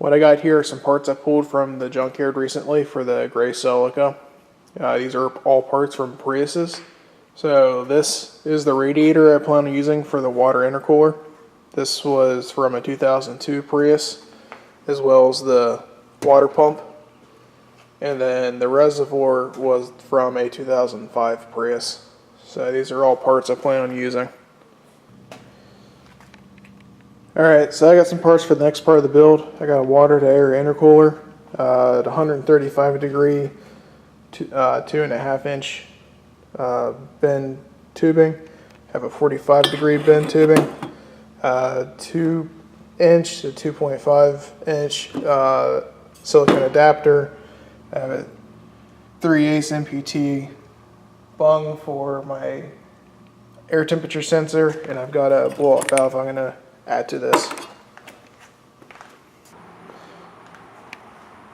What I got here are some parts I pulled from the junkyard recently for the gray Celica. These are all parts from Priuses. So this is the radiator I plan on using for the water intercooler. This was from a 2002 Prius, as well as the water pump. And then the reservoir was from a 2005 Prius. So these are all parts I plan on using. Alright, so I got some parts for the next part of the build. I got a water to air intercooler at 135 degree, 2.5 inch bend tubing. I have a 45 degree bend tubing, 2 inch to 2.5 inch silicone adapter. I have a 3/8 MPT bung for my air temperature sensor, and I've got a blow-off valve I'm going to add to this.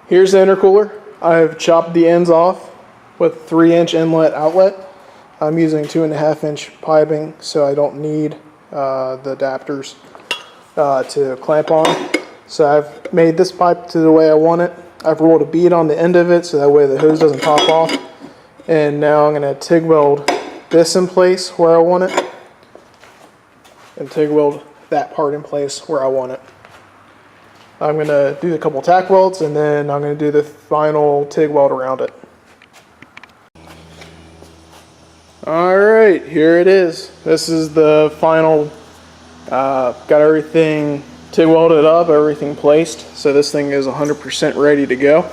Here's the intercooler. I've chopped the ends off with 3-inch inlet outlet. I'm using 2.5 inch piping, so I don't need the adapters to clamp on. So I've made this pipe to the way I want it. I've rolled a bead on the end of it so that way the hose doesn't pop off. And now I'm going to TIG weld this in place where I want it, and TIG weld that part in place where I want it. I'm going to do a couple tack welds, and then I'm going to do the final TIG weld around it. Alright, here it is. This is the final, got everything TIG welded up, everything placed, so this thing is 100% ready to go.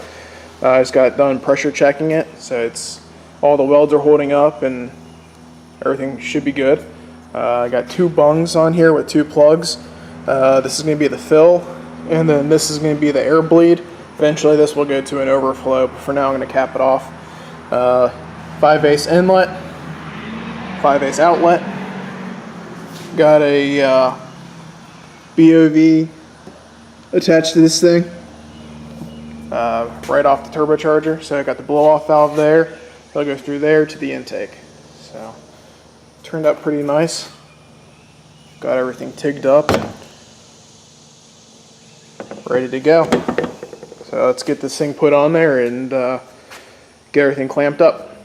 I just got done pressure checking it, so it's all the welds are holding up and everything should be good. I got 2 bungs on here with 2 plugs. This is going to be the fill, and then this is going to be the air bleed. Eventually this will go to an overflow, but for now I'm going to cap it off. 5/8 inlet, 5/8 outlet. Got a BOV attached to this thing, right off the turbocharger. So I got the blow-off valve there. It'll go through there to the intake. So turned out pretty nice. Got everything tigged up and ready to go. So let's get this thing put on there and get everything clamped up.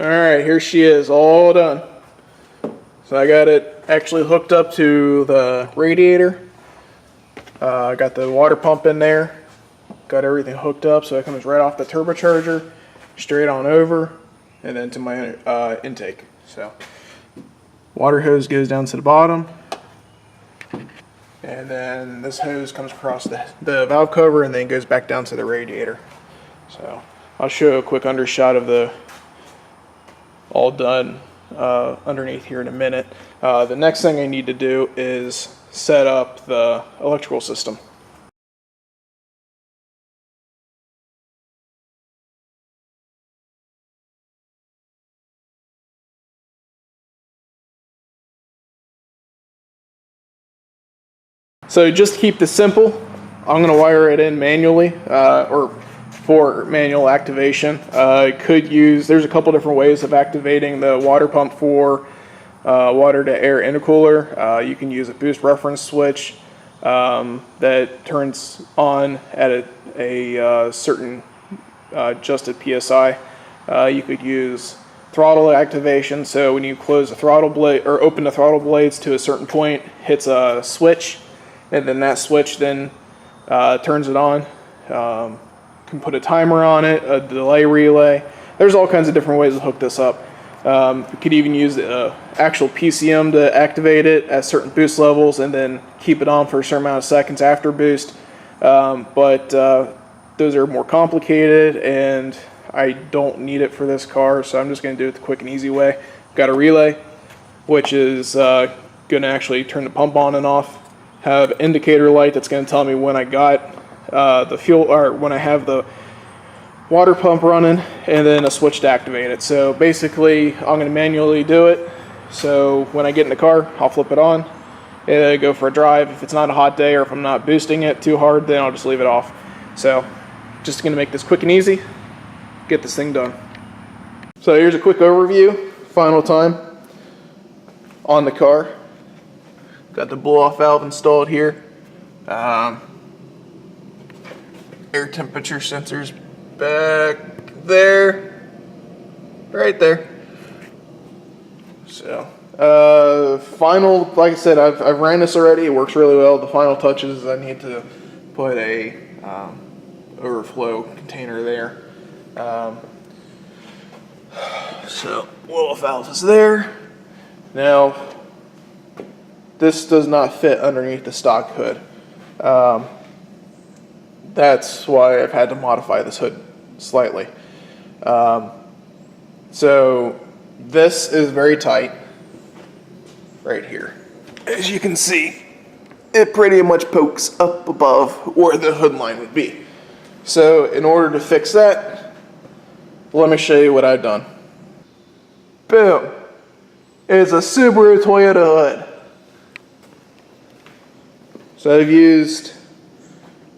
Alright, here she is, all done. So I got it actually hooked up to the radiator. I got the water pump in there. Got everything hooked up so it comes right off the turbocharger, straight on over, and then to my intake. So water hose goes down to the bottom, and then this hose comes across the valve cover and then goes back down to the radiator. So I'll show a quick undershot of the all done underneath here in a minute. The next thing I need to do is set up the electrical system. So just to keep this simple, I'm going to wire it in manually, or for manual activation. There's a couple different ways of activating the water pump for water to air intercooler. You can use a boost reference switch that turns on at a certain adjusted PSI. You could use throttle activation, so when you close the throttle blade or open the throttle blades to a certain point, hits a switch, and then that switch then turns it on. Can put a timer on it, a delay relay. There's all kinds of different ways to hook this up. You could even use the actual PCM to activate it at certain boost levels and then keep it on for a certain amount of seconds after boost. But those are more complicated and I don't need it for this car, so I'm just going to do it the quick and easy way. Got a relay, which is going to actually turn the pump on and off. Have an indicator light that's going to tell me when I got the fuel, or when I have the water pump running, and then a switch to activate it. So basically I'm going to manually do it. So when I get in the car, I'll flip it on and go for a drive. If it's not a hot day or if I'm not boosting it too hard, then I'll just leave it off. So just going to make this quick and easy, get this thing done. So here's a quick overview, final time on the car. Got the blow-off valve installed here. Air temperature sensors back there, right there. So, final, like I said, I've ran this already. It works really well. The final touches is I need to put a overflow container there. So, little valve is there. Now, this does not fit underneath the stock hood. That's why I've had to modify this hood slightly. So this is very tight right here. As you can see, it pretty much pokes up above where the hood line would be. So in order to fix that, let me show you what I've done. Boom. It's a Subaru Toyota hood. So I've used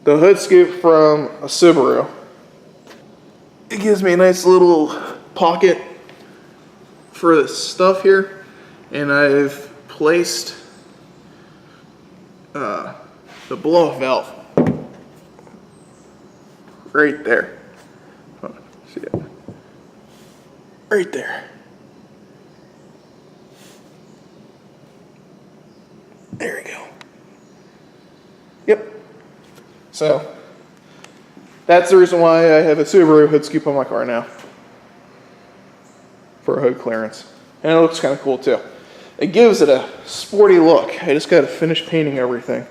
the hood scoop from a Subaru. It gives me a nice little pocket for the stuff here, and I've placed the blow-off valve right there. See it? Right there. There we go. Yep. So that's the reason why I have a Subaru hood scoop on my car now, for a hood clearance. And it looks kind of cool too. It gives it a sporty look. I just got to finish painting everything.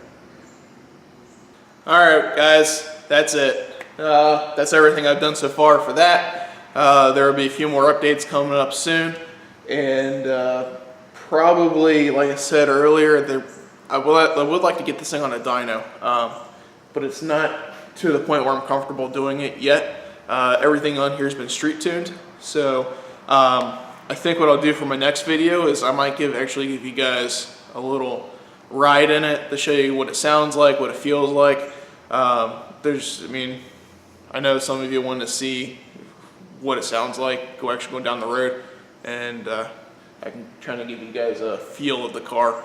Alright guys, that's it. That's everything I've done so far for that. There will be a few more updates coming up soon. And probably, like I said earlier, I would like to get this thing on a dyno. But it's not to the point where I'm comfortable doing it yet. Everything on here has been street tuned. So I think what I'll do for my next video is I might actually give you guys a little ride in it to show you what it sounds like, what it feels like. I know some of you want to see what it sounds like, actually going down the road, and I can try to give you guys a feel of the car.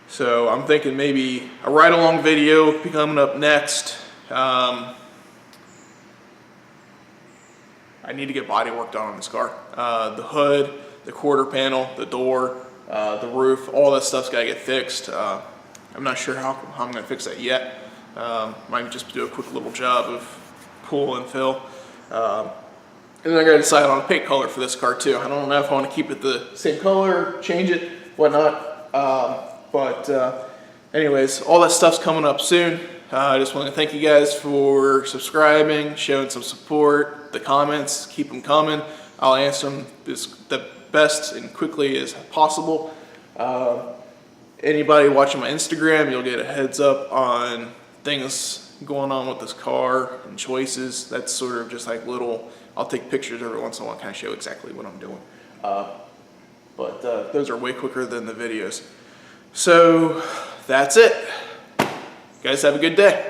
So I'm thinking maybe a ride-along video will be coming up next. I need to get body work done on this car. The hood, the quarter panel, the door, the roof, all that stuff's got to get fixed. I'm not sure how I'm going to fix that yet. Might just do a quick little job of pull and fill. And then I got to decide on a paint color for this car too. I don't know if I want to keep it the same color, change it, whatnot. But anyways, all that stuff's coming up soon. I just want to thank you guys for subscribing, showing some support, the comments, keep them coming. I'll answer them the best and quickly as possible. Anybody watching my Instagram, you'll get a heads up on things going on with this car and choices. That's sort of just like I'll take pictures every once in a while, kind of show exactly what I'm doing. But those are way quicker than the videos. So that's it. You guys have a good day.